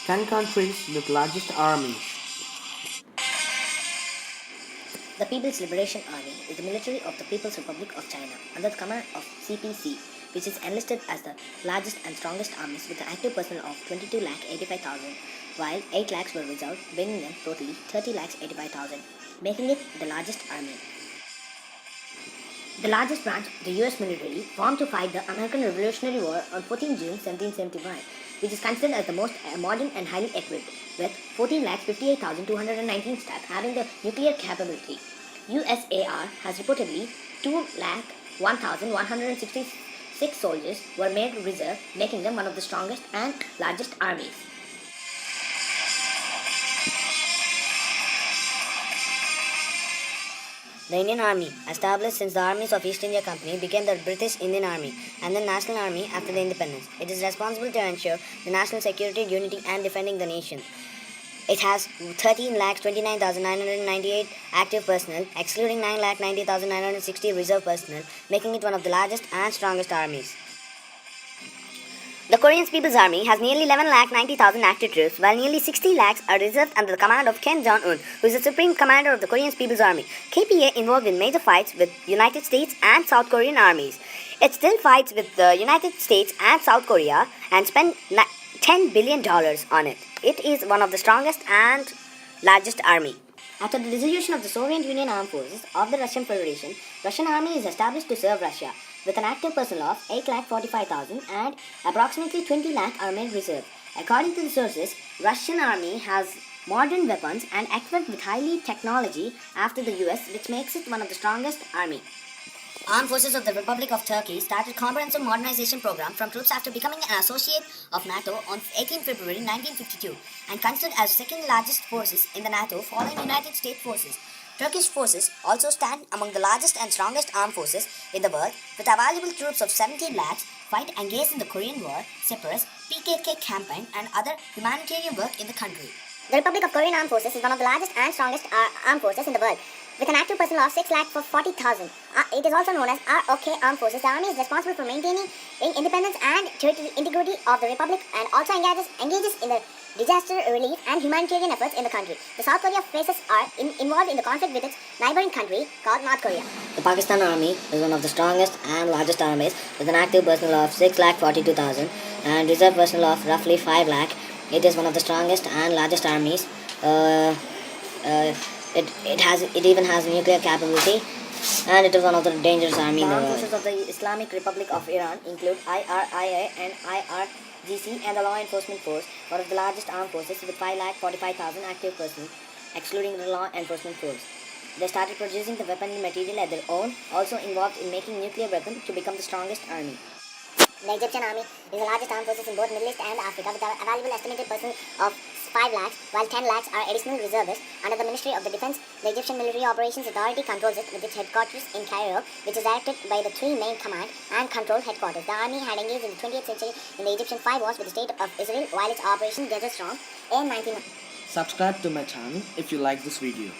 10 countries with largest armies. The People's Liberation Army is the military of the People's Republic of China under the command of CPC, which is enlisted as the largest and strongest armies with an active personnel of 22,85,000, while 8 lakhs were reserved, bringing them totally 30,85,000, making it the largest army. The largest branch of the US military formed to fight the American Revolutionary War on 14 June 1775, which is considered as the most modern and highly equipped, with 14,58,219 staff having the nuclear capability. USAR has reportedly 2,01,166 soldiers were made reserve, making them one of the strongest and largest armies. The Indian Army, established since the armies of East India Company, became the British Indian Army and the National Army after the independence. It is responsible to ensure the national security, unity and defending the nation. It has 13,29,998 active personnel, excluding 9,90,960 reserve personnel, making it one of the largest and strongest armies. The Korean People's Army has nearly 11,90,000 active troops, while nearly 60 lakhs are reserved under the command of Kim Jong-un, who is the supreme commander of the Korean People's Army. KPA involved in major fights with United States and South Korean armies. It still fights with the United States and South Korea and spent $10 billion on it. It is one of the strongest and largest army. After the dissolution of the Soviet Union armed forces of the Russian Federation, Russian army is established to serve Russia, with an active personnel of 8,45,000 and approximately 20 lakh are made reserve. According to the sources, Russian army has modern weapons and equipped with highly technology after the US, which makes it one of the strongest army. Armed Forces of the Republic of Turkey started comprehensive modernization program from troops after becoming an associate of NATO on 18 February 1952 and considered as second largest forces in the NATO following United States forces. Turkish forces also stand among the largest and strongest armed forces in the world, with available troops of 17 lakhs, fight engaged in the Korean War, suppress PKK campaign and other humanitarian work in the country. The Republic of Korean Armed Forces is one of the largest and strongest armed forces in the world, with an active personnel of 6,40,000. It is also known as ROK Armed Forces. The army is responsible for maintaining independence and territorial integrity of the Republic and also engages in the disaster relief and humanitarian efforts in the country. The South Korea forces are involved in the conflict with its neighboring country called North Korea. The Pakistan Army is one of the strongest and largest armies with an active personnel of 6,42,000 and reserve personnel of roughly 5 lakh. It is one of the strongest and largest armies. It even has nuclear capability, and it is one of the dangerous army in the world. The armed forces of the Islamic Republic of Iran include IRIA and IRGC and the Law Enforcement Force, one of the largest armed forces with 5,45,000 active personnel, excluding the Law Enforcement Force. They started producing the weaponry material at their own, also involved in making nuclear weapons to become the strongest army. The Egyptian army is the largest armed forces in both Middle East and Africa, with an available estimated personnel of 5 lakhs, while 10 lakhs are additional reservists. Under the Ministry of the Defense, the Egyptian Military Operations Authority controls it, with its headquarters in Cairo, which is directed by the 3 main command and control headquarters. The army had engaged in the 20th century in the Egyptian 5 wars with the state of Israel, while its operation Desert Storm in 1990. Subscribe to my channel if you like this video.